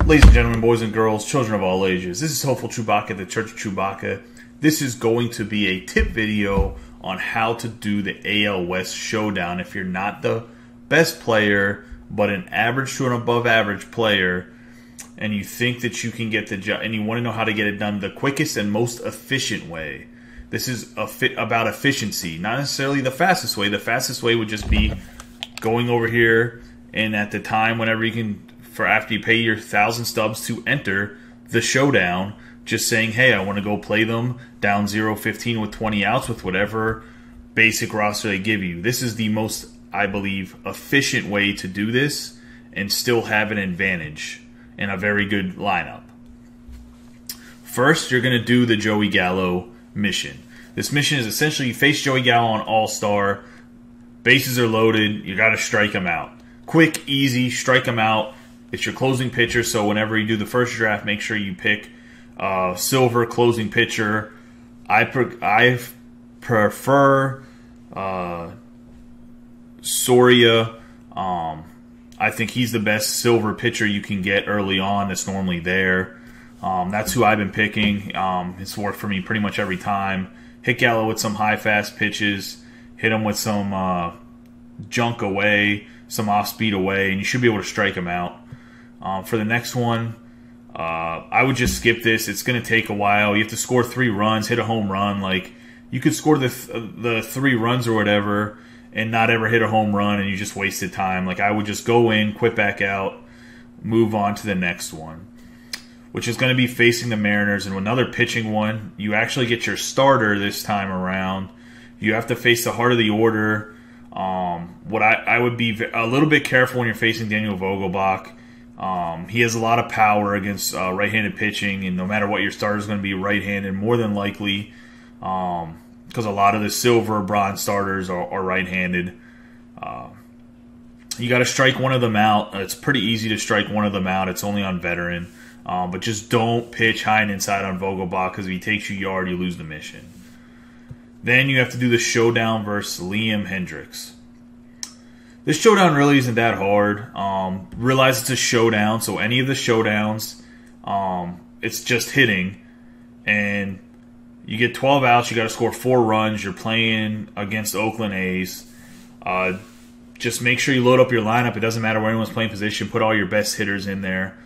Ladies and gentlemen, boys and girls, children of all ages, this is Hopeful Chewbacca, the Church of Chewbacca. This is going to be a tip video on how to do the AL West Showdown if you're not the best player, but an average to an above average player, and you think that you can get the job, and you want to know how to get it done the quickest and most efficient way. This is about efficiency, not necessarily the fastest way. The fastest way would just be going over here, and at the time, whenever you can, for after you pay your 1,000 stubs to enter the showdown, just saying, hey, I want to go play them down 0-15 with 20 outs with whatever basic roster they give you. This is the most, I believe, efficient way to do this and still have an advantage and a very good lineup. First, you're going to do the Joey Gallo mission. This mission is essentially you face Joey Gallo on All-Star. Bases are loaded. You got to strike him out. Quick, easy, strike him out. It's your closing pitcher, so whenever you do the first draft, make sure you pick silver closing pitcher. I prefer Soria. I think he's the best silver pitcher you can get early on that's normally there. That's who I've been picking. It's worked for me pretty much every time. Hit Gallo with some high fast pitches. Hit him with some junk away, some off speed away, and you should be able to strike him out. For the next one, I would just skip this. It's going to take a while. You have to score 3 runs, hit a home run. Like, you could score the 3 runs or whatever and not ever hit a home run, and you just wasted time. Like, I would just go in, quit back out, move on to the next one, which is going to be facing the Mariners. And another pitching one, you actually get your starter this time around. You have to face the heart of the order. What I would be a little bit careful when you're facing Daniel Vogelbach. He has a lot of power against right-handed pitching, and no matter what, your starter is going to be right-handed more than likely, because a lot of the silver bronze starters are right-handed. You got to strike one of them out. It's pretty easy to strike one of them out. It's only on veteran, but just don't pitch high and inside on Vogelbach, because if he takes you yard, you lose the mission. Then you have to do the showdown versus Hendriks. This showdown really isn't that hard. Realize it's a showdown, so any of the showdowns, it's just hitting. And you get 12 outs, you got to score 4 runs. You're playing against Oakland A's. Just make sure you load up your lineup. It doesn't matter where anyone's playing position. Put all your best hitters in there.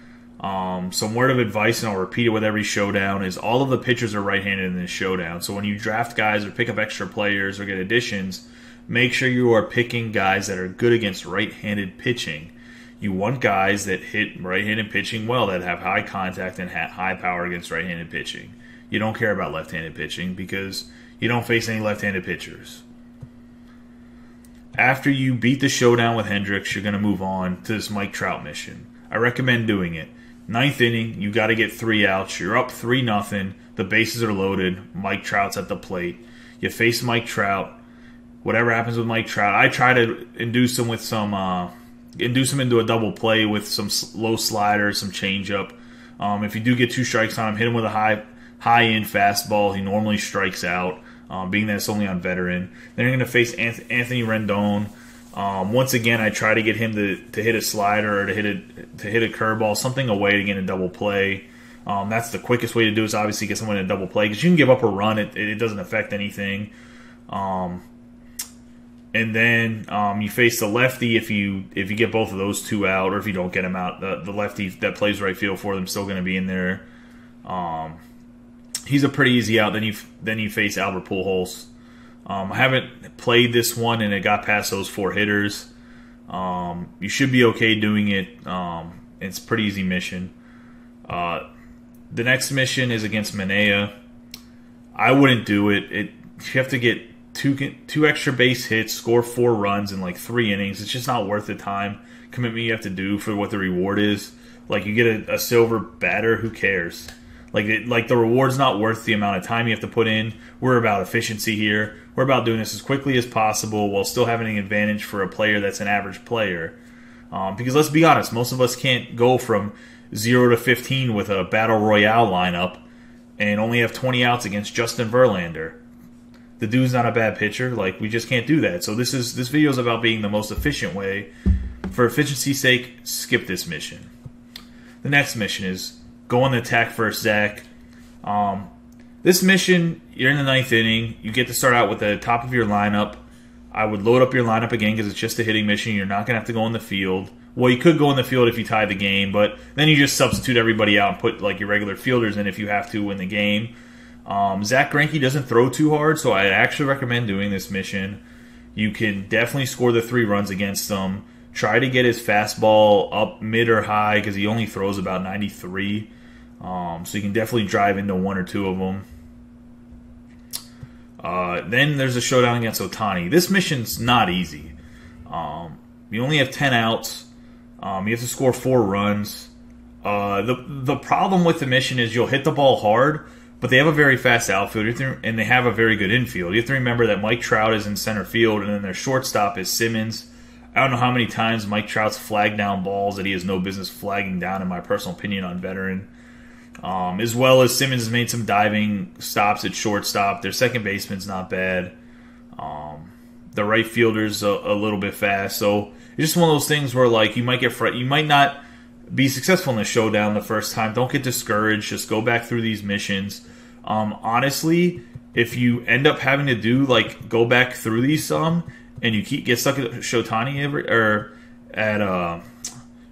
Some word of advice, and I'll repeat it with every showdown, is all of the pitchers are right-handed in this showdown. So when you draft guys or pick up extra players or get additions, make sure you are picking guys that are good against right-handed pitching. You want guys that hit right-handed pitching well, that have high contact and high power against right-handed pitching. You don't care about left-handed pitching because you don't face any left-handed pitchers. After you beat the showdown with Hendriks, you're going to move on to this Mike Trout mission. I recommend doing it. 9th inning, you got to get 3 outs. You're up 3-0. The bases are loaded. Mike Trout's at the plate. You face Mike Trout. Whatever happens with Mike Trout, I try to induce him with some, induce him into a double play with some low slider, some changeup. If you do get 2 strikes on him, hit him with a high-end fastball. He normally strikes out, being that it's only on veteran. Then you're going to face Anthony Rendon. Once again, I try to get him to hit a slider or to hit a curveball, something away to get a double play. That's the quickest way to do it, is obviously get someone in a double play, because you can give up a run. It doesn't affect anything. And then you face the lefty. If you get both of those 2 out, or if you don't get them out, the lefty that plays right field for them still going to be in there. He's a pretty easy out. Then you face Albert Pujols. I haven't played this one, and it got past those 4 hitters. You should be okay doing it. It's a pretty easy mission. The next mission is against Manea. I wouldn't do it. You have to get two extra base hits, score 4 runs in like 3 innings. It's just not worth the time commitment you have to do for what the reward is. Like, you get a silver batter, who cares? Like the reward's not worth the amount of time you have to put in. We're about efficiency here. We're about doing this as quickly as possible while still having an advantage for a player that's an average player. Because let's be honest, most of us can't go from 0-15 with a Battle Royale lineup and only have 20 outs against Justin Verlander. The dude's not a bad pitcher. Like, we just can't do that. So this video is about being the most efficient way. For efficiency's sake, skip this mission. The next mission is go on the attack first, Zack. This mission, you're in the 9th inning. You get to start out with the top of your lineup. I would load up your lineup again because it's just a hitting mission. You're not going to have to go in the field. Well, you could go in the field if you tie the game, but then you just substitute everybody out and put like your regular fielders in if you have to win the game. Zack Greinke doesn't throw too hard, so I actually recommend doing this mission. You can definitely score the 3 runs against him. Try to get his fastball up mid or high because he only throws about 93. So you can definitely drive into 1 or 2 of them. Then there's a showdown against Ohtani. This mission's not easy. You only have 10 outs. You have to score 4 runs. The problem with the mission is you'll hit the ball hard, but they have a very fast outfield, and they have a very good infield. You have to remember that Mike Trout is in center field, and then their shortstop is Simmons. I don't know how many times Mike Trout's flagged down balls that he has no business flagging down, in my personal opinion, on veteran. As well as Simmons has made some diving stops at shortstop. Their second baseman's not bad. The right fielder's a little bit fast. So it's just one of those things where like you might get you might not be successful in the showdown the first time. Don't get discouraged. Just go back through these missions. Honestly, if you end up having to do like go back through these some and you get stuck at Shohei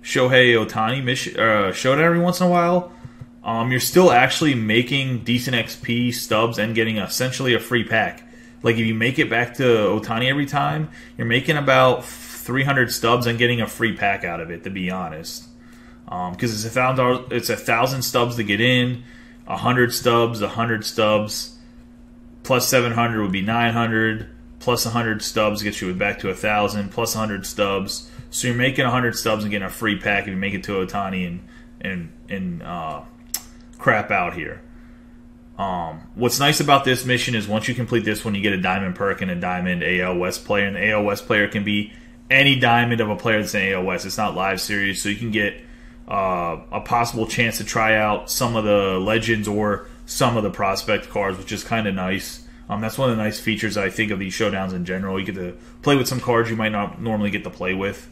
Ohtani mission showdown every once in a while, you're still actually making decent XP stubs and getting essentially a free pack. Like if you make it back to Ohtani every time, you're making about 300 stubs and getting a free pack out of it, to be honest. Because it's $1,000 stubs to get in, 100 stubs, plus 700 would be 900, plus 100 stubs gets you back to 1,000, plus 100 stubs. So you're making 100 stubs and getting a free pack if you make it to Otani and crap out here. What's nice about this mission is once you complete this one, you get a diamond perk and a diamond AL West player. And the AL West player can be any diamond of a player that's in AL West. It's not live series, so you can get a possible chance to try out some of the legends or some of the prospect cards, which is kind of nice. That's one of the nice features I think of these showdowns in general. You get to play with some cards you might not normally get to play with.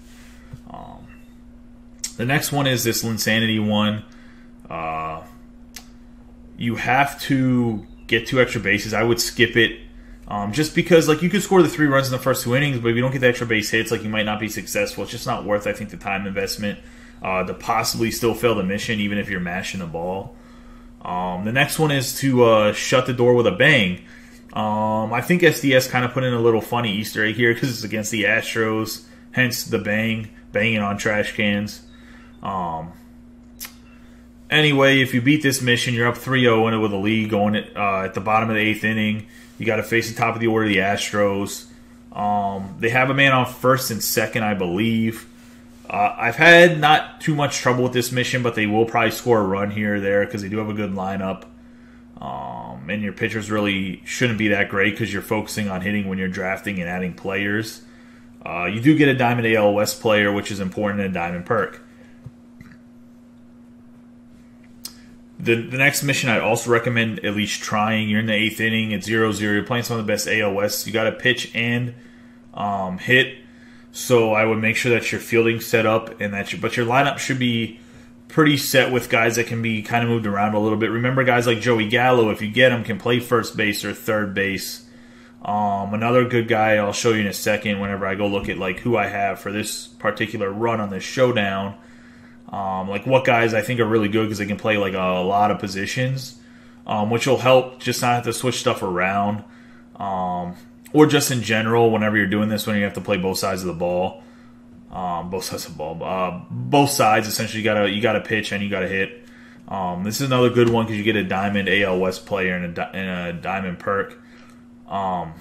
The next one is this Lynnsanity one. You have to get 2 extra bases. I would skip it just because like you could score the 3 runs in the first 2 innings, but if you don't get the extra base hits, like you might not be successful. It's just not worth, I think, the time investment to possibly still fail the mission, even if you're mashing the ball. The next one is to shut the door with a bang. I think SDS kind of put in a little funny Easter egg here because it's against the Astros, hence the banging on trash cans. Anyway, if you beat this mission, you're up 3-0 in it with a lead going at the bottom of the 8th inning. You got to face the top of the order, the Astros. They have a man on first and second, I believe. I've had not too much trouble with this mission, but they will probably score a run here or there because they do have a good lineup. And your pitchers really shouldn't be that great because you're focusing on hitting when you're drafting and adding players. You do get a Diamond AL West player, which is important, and a Diamond perk. The next mission I'd also recommend at least trying. You're in the 8th inning. It's 0-0. You're playing some of the best AL West. You got to pitch and hit. So I would make sure that your fielding set up and that but your lineup should be pretty set with guys that can be kind of moved around a little bit. Remember, guys like Joey Gallo, if you get him, can play first base or third base. Another good guy I'll show you in a second whenever I go look at like who I have for this particular run on this showdown. Like what guys I think are really good because they can play like a lot of positions, which will help just not have to switch stuff around, or just in general whenever you're doing this when you have to play both sides of the ball, both sides essentially you gotta pitch and you gotta hit. This is another good one because you get a Diamond AL West player and a Diamond perk. By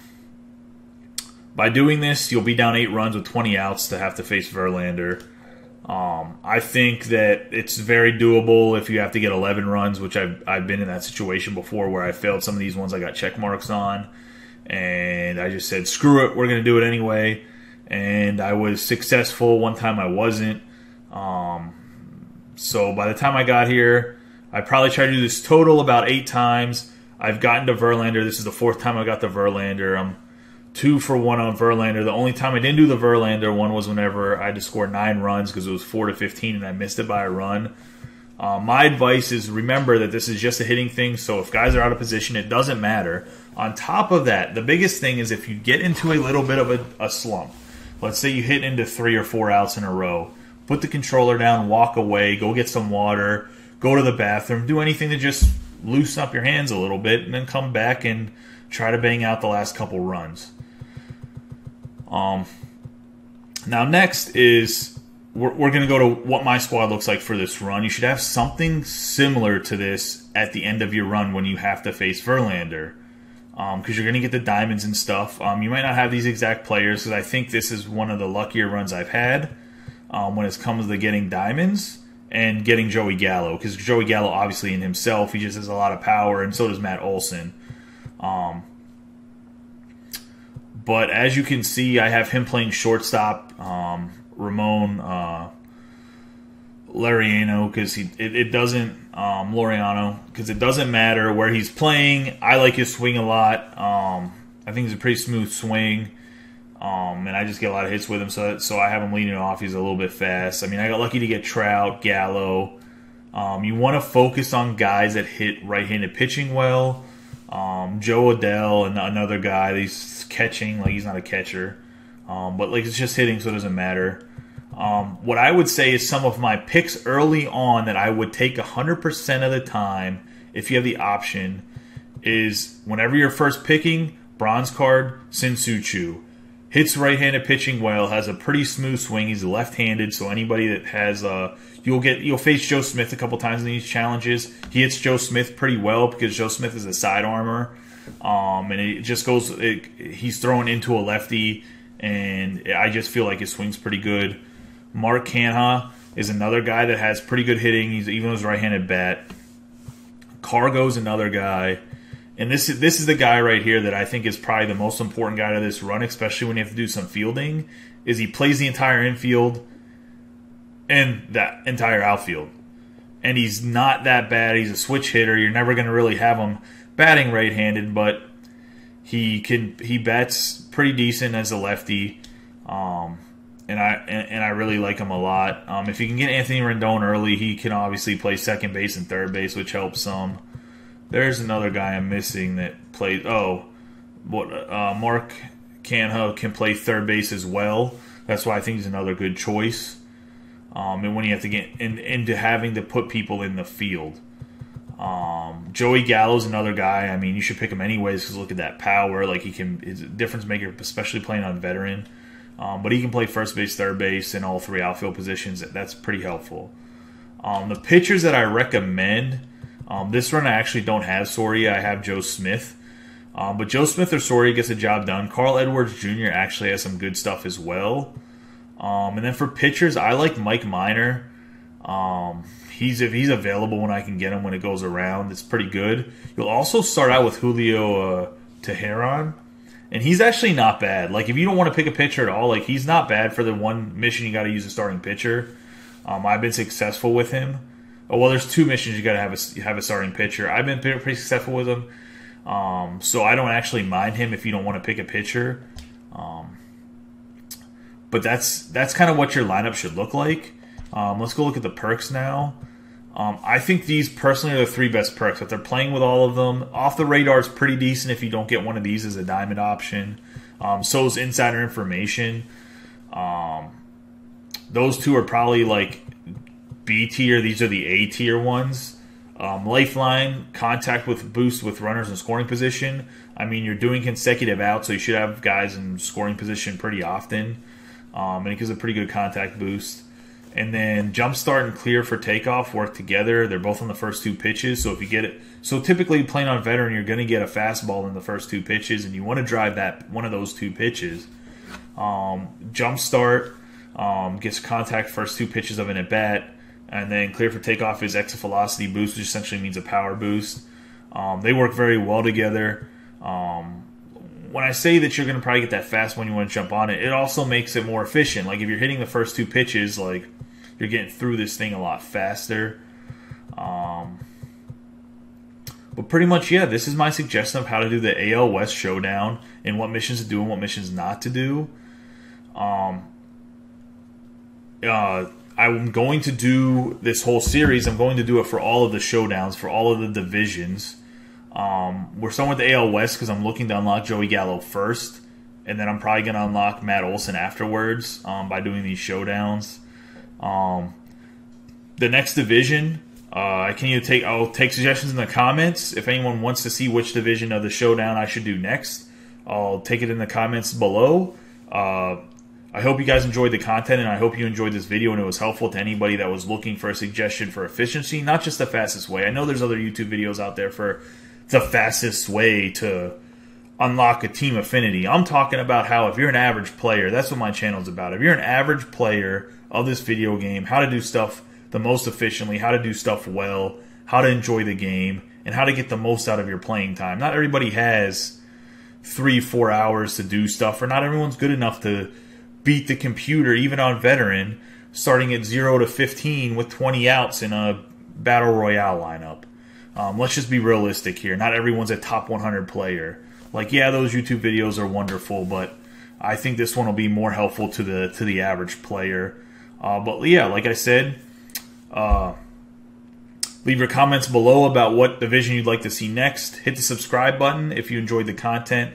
doing this, you'll be down 8 runs with 20 outs to have to face Verlander. I think that it's very doable if you have to get 11 runs, which I've been in that situation before where I failed some of these ones I got check marks on. And I just said, screw it, we're going to do it anyway. And I was successful. One time I wasn't. So by the time I got here, I probably tried to do this total about 8 times. I've gotten to Verlander. This is the 4th time I got to Verlander. I'm 2 for 1 on Verlander. The only time I didn't do the Verlander one was whenever I had to score 9 runs because it was 4-15 and I missed it by a run. My advice is remember that this is just a hitting thing, so if guys are out of position, it doesn't matter. On top of that, the biggest thing is if you get into a little bit of a slump, let's say you hit into 3 or 4 outs in a row, put the controller down, walk away, go get some water, go to the bathroom, do anything to just loosen up your hands a little bit, and then come back and try to bang out the last couple runs. Now next is we're going to go to what my squad looks like for this run. You should have something similar to this at the end of your run when you have to face Verlander, because you're going to get the diamonds and stuff. You might not have these exact players, because I think this is one of the luckier runs I've had when it comes to getting diamonds and getting Joey Gallo, because Joey Gallo, obviously in himself, he just has a lot of power, and so does Matt Olson. But as you can see, I have him playing shortstop, Ramon Laureano, because it doesn't Laureano, because it doesn't matter where he's playing. I like his swing a lot. I think he's a pretty smooth swing, and I just get a lot of hits with him. So I have him leading off. He's a little bit fast. I mean, I got lucky to get Trout, Gallo. You want to focus on guys that hit right-handed pitching well. Joe Adell and another guy. He's catching, like he's not a catcher, but like it's just hitting, so it doesn't matter. What I would say is some of my picks early on that I would take 100% of the time, if you have the option, is whenever you're first picking, bronze card, Sin-Soo Choo. Hits right-handed pitching well, has a pretty smooth swing. He's left-handed, so anybody that has you'll face Joe Smith a couple times in these challenges. He hits Joe Smith pretty well because Joe Smith is a side armor, and it just goes. He's thrown into a lefty, and I just feel like his swing's pretty good. Mark Canha is another guy that has pretty good hitting. He's even with his right-handed bat. Cargo's another guy. And this is the guy right here that I think is probably the most important guy to this run, especially when you have to do some fielding, is he plays the entire infield and that entire outfield. And he's not that bad. He's a switch hitter. You're never going to really have him batting right-handed, but he bats pretty decent as a lefty. And I really like him a lot. If you can get Anthony Rendon early, he can obviously play second base and third base, which helps some. There's another guy I'm missing that plays. Mark Canha can play third base as well. That's why I think he's another good choice. And when you have to get into having to put people in the field, Joey Gallo's another guy. I mean, you should pick him anyways because look at that power. Like he's a difference maker, especially playing on veteran. But he can play first base, third base, and all 3 outfield positions. That's pretty helpful. The pitchers that I recommend. This run I actually don't have Soria. I have Joe Smith. But Joe Smith or Soria gets the job done. Carl Edwards Jr. actually has some good stuff as well. And then for pitchers, I like Mike Minor. If he's available when I can get him when it goes around, it's pretty good. You'll also start out with Julio Teheran. And he's actually not bad. Like, if you don't want to pick a pitcher at all, like, he's not bad for the one mission you got to use a starting pitcher. I've been successful with him. Oh, well, there's 2 missions you got to have a starting pitcher. I've been pretty successful with him, so I don't actually mind him if you don't want to pick a pitcher. But that's kind of what your lineup should look like. Let's go look at the perks now. I think these personally are the 3 best perks. If they're playing with all of them, off the radar is pretty decent if you don't get one of these as a diamond option. So is insider information. Those 2 are probably like B tier. These are the A tier ones. Lifeline, contact with boost with runners in scoring position. I mean, you're doing consecutive outs, so you should have guys in scoring position pretty often. And it gives a pretty good contact boost. And then jumpstart and clear for takeoff work together. They're both on the first 2 pitches. So if you get it, so typically playing on veteran, you're going to get a fastball in the first 2 pitches, and you want to drive that one of those 2 pitches. Jumpstart gets contact first 2 pitches of an at bat. And then clear for takeoff is exit velocity boost, which essentially means a power boost. They work very well together. When I say that you're going to probably get that fast when you want to jump on it, it also makes it more efficient. Like if you're hitting the first 2 pitches, like you're getting through this thing a lot faster. But pretty much, yeah, this is my suggestion of how to do the AL West Showdown and what missions to do and what missions not to do. I'm going to do this whole series. I'm going to do it for all of the showdowns, for all of the divisions. We're starting with the AL West because I'm looking to unlock Joey Gallo first, and then I'm probably going to unlock Matt Olson afterwards by doing these showdowns. The next division, I'll take suggestions in the comments. If anyone wants to see which division of the showdown I should do next, I'll take it in the comments below. I hope you guys enjoyed the content, and I hope you enjoyed this video and it was helpful to anybody that was looking for a suggestion for efficiency, not just the fastest way. I know there's other YouTube videos out there for the fastest way to unlock a Team Affinity. I'm talking about how if you're an average player, that's what my channel's about. If you're an average player of this video game, how to do stuff the most efficiently, how to do stuff well, how to enjoy the game, and how to get the most out of your playing time. Not everybody has 3-4 hours to do stuff, or not everyone's good enough to beat the computer, even on veteran, starting at 0 to 15 with 20 outs in a Battle Royale lineup. Let's just be realistic here. Not everyone's a top 100 player. Like, yeah, those YouTube videos are wonderful, but I think this one will be more helpful to the average player. But yeah, like I said, leave your comments below about what division you'd like to see next. Hit the subscribe button if you enjoyed the content.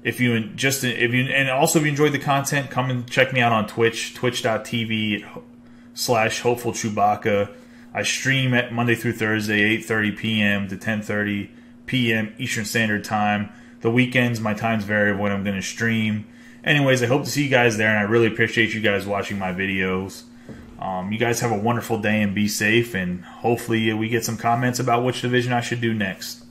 If you enjoyed the content, come and check me out on Twitch, twitch.tv/HopefulChewbacca. I stream at Monday through Thursday, 8:30 p.m. to 10:30 p.m. Eastern Standard Time. The weekends, my time's vary when I'm going to stream. Anyways, I hope to see you guys there, and I really appreciate you guys watching my videos. You guys have a wonderful day and be safe, and hopefully we get some comments about which division I should do next.